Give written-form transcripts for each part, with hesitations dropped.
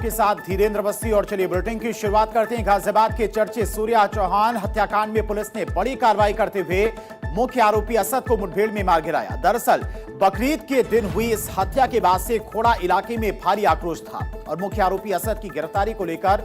के साथ धीरेन्द्र अवस्थी और चलिए बुलेटिन की शुरुआत करते हैं। गाजियाबाद के चर्चित सूर्या चौहान हत्याकांड में पुलिस ने बड़ी कार्रवाई करते हुए मुख्य आरोपी असद को मुठभेड़ में मार गिराया। दरअसल बकरीद के दिन हुई इस हत्या के बाद से खोड़ा इलाके में भारी आक्रोश था और मुख्य आरोपी असद की गिरफ्तारी को लेकर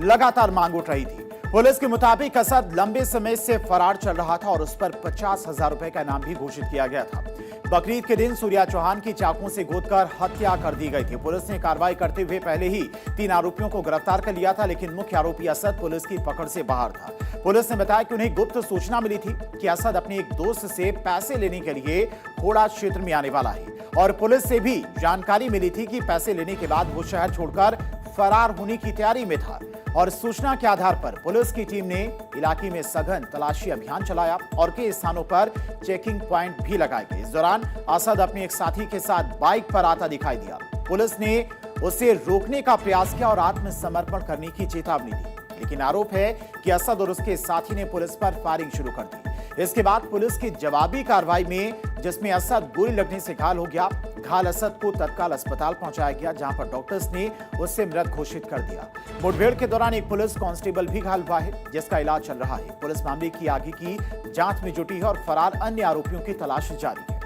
लगातार मांग उठ रही थी। पुलिस के मुताबिक असद लंबे समय से फरार चल रहा था और उस पर 50,000 रुपए का इनाम भी घोषित किया गया था। बकरीद के दिन सूर्या चौहान की चाकू से गोदकर हत्या कर दी गई थी। पुलिस ने कार्रवाई करते हुए पहले ही 3 आरोपियों को गिरफ्तार कर लिया था, लेकिन मुख्य आरोपी असद पुलिस की पकड़ से बाहर था। पुलिस ने बताया कि उन्हें गुप्त सूचना मिली थी कि असद अपने एक दोस्त से पैसे लेने के लिए खोड़ा क्षेत्र में आने वाला है और पुलिस से भी जानकारी मिली थी कि पैसे लेने के बाद वो शहर छोड़कर फरार होने की तैयारी में था और सूचना के आधार पर पुलिस की टीम ने इलाके में सघन तलाशी अभियान चलाया और कई स्थानों पर चेकिंग प्वाइंट भी लगाए गए। इस दौरान असद अपने एक साथी के साथ बाइक पर आता दिखाई दिया। पुलिस ने उसे रोकने का प्रयास किया और आत्मसमर्पण करने की चेतावनी दी, लेकिन आरोप है कि असद और उसके साथी ने पुलिस पर फायरिंग शुरू कर दी। इसके बाद पुलिस की जवाबी कार्रवाई में, जिसमें असद गोली लगने से घायल हो गया, घायल असद को तत्काल अस्पताल पहुंचाया गया, जहां पर डॉक्टर्स ने उसे मृत घोषित कर दिया। मुठभेड़ के दौरान एक पुलिस कांस्टेबल भी घायल हुआ है, जिसका इलाज चल रहा है। पुलिस मामले की आगे की जांच में जुटी है और फरार अन्य आरोपियों की तलाश जारी है।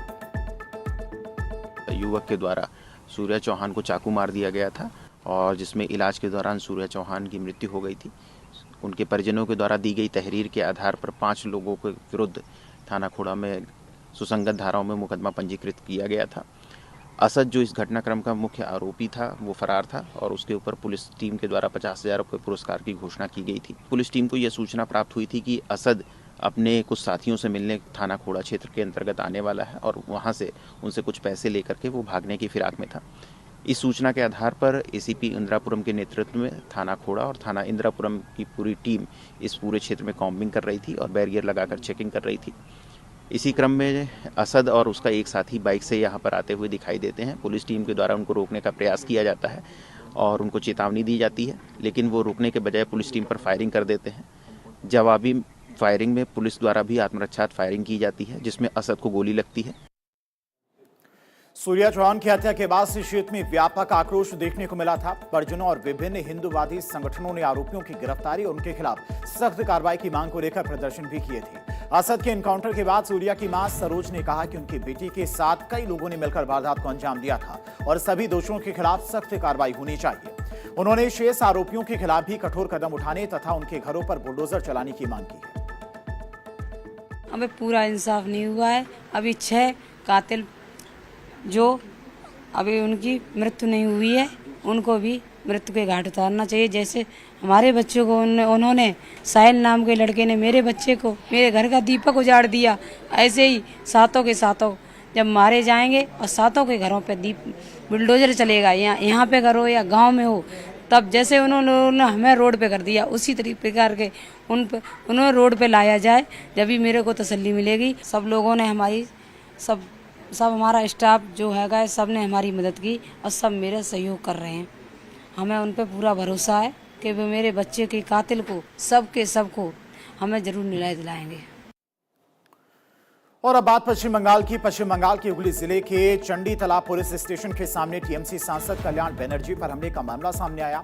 युवक के द्वारा सूर्या चौहान को चाकू मार दिया गया था और जिसमें इलाज के दौरान सूर्या चौहान की मृत्यु हो गई थी। उनके परिजनों के द्वारा दी गई तहरीर के आधार पर 5 लोगों के विरुद्ध थाना खोड़ा में सुसंगत धाराओं में मुकदमा पंजीकृत किया गया था। असद जो इस घटनाक्रम का मुख्य आरोपी था वो फरार था और उसके ऊपर पुलिस टीम के द्वारा 50,000 रुपये पुरस्कार की घोषणा की गई थी। पुलिस टीम को यह सूचना प्राप्त हुई थी कि असद अपने कुछ साथियों से मिलने थाना खोड़ा क्षेत्र के अंतर्गत आने वाला है और वहां से उनसे कुछ पैसे लेकर के वो भागने की फिराक में था। इस सूचना के आधार पर एसीपी इंदिरापुरम के नेतृत्व में थाना खोड़ा और थाना इंदिरापुरम की पूरी टीम इस पूरे क्षेत्र में कॉम्बिंग कर रही थी और बैरियर लगाकर चेकिंग कर रही थी। इसी क्रम में असद और उसका एक साथी बाइक से यहाँ पर आते हुए दिखाई देते हैं। पुलिस टीम के द्वारा उनको रोकने का प्रयास किया जाता है और उनको चेतावनी दी जाती है, लेकिन वो रोकने के बजाय पुलिस टीम पर फायरिंग कर देते हैं। जवाबी फायरिंग में पुलिस द्वारा भी आत्मरक्षा फायरिंग की जाती है, जिसमें असद को गोली लगती है। सूर्या चौहान की हत्या के बाद से क्षेत्र में व्यापक आक्रोश देखने को मिला था। परिजनों और विभिन्न हिंदूवादी संगठनों ने आरोपियों की गिरफ्तारी और उनके खिलाफ सख्त कार्रवाई की मांग को लेकर प्रदर्शन भी किए थे। असद के एनकाउंटर के बाद सूर्या की मां सरोज ने कहा कि उनकी बेटी के साथ कई लोगों ने मिलकर वारदात को अंजाम दिया था और सभी दोषियों के खिलाफ सख्त कार्रवाई होनी चाहिए। उन्होंने शेष आरोपियों के खिलाफ भी कठोर कदम उठाने तथा उनके घरों पर बुलडोजर चलाने की मांग की है। अबे पूरा इंसाफ नहीं हुआ है। अभी 6 कातिल जो अभी उनकी मृत्यु नहीं हुई है, उनको भी मृत्यु के घाट उतारना चाहिए। जैसे हमारे बच्चों को उन्होंने साहिल नाम के लड़के ने मेरे बच्चे को, मेरे घर का दीपक उजाड़ दिया, ऐसे ही सातों के सातों जब मारे जाएंगे और सातों के घरों पे बुलडोजर चलेगा, यहाँ पे करो या गांव में हो, तब जैसे उन्होंने हमें रोड पे कर दिया उसी तरीके करके उन्हें रोड पे लाया जाए, जब भी मेरे को तसल्ली मिलेगी। सब लोगों ने हमारी सब हमारा स्टाफ जो हैगा सब ने हमारी मदद की और सब मेरे सहयोग कर रहे हैं। हमें उन पे पूरा भरोसा है कि वे मेरे बच्चे के कातिल को सबको हमें जरूर न्याय दिलाएंगे। और अब बात पश्चिम बंगाल की। पश्चिम बंगाल के हुगली जिले के चंडी तालाब पुलिस स्टेशन के सामने टीएमसी सांसद कल्याण बनर्जी पर हमले का मामला सामने आया।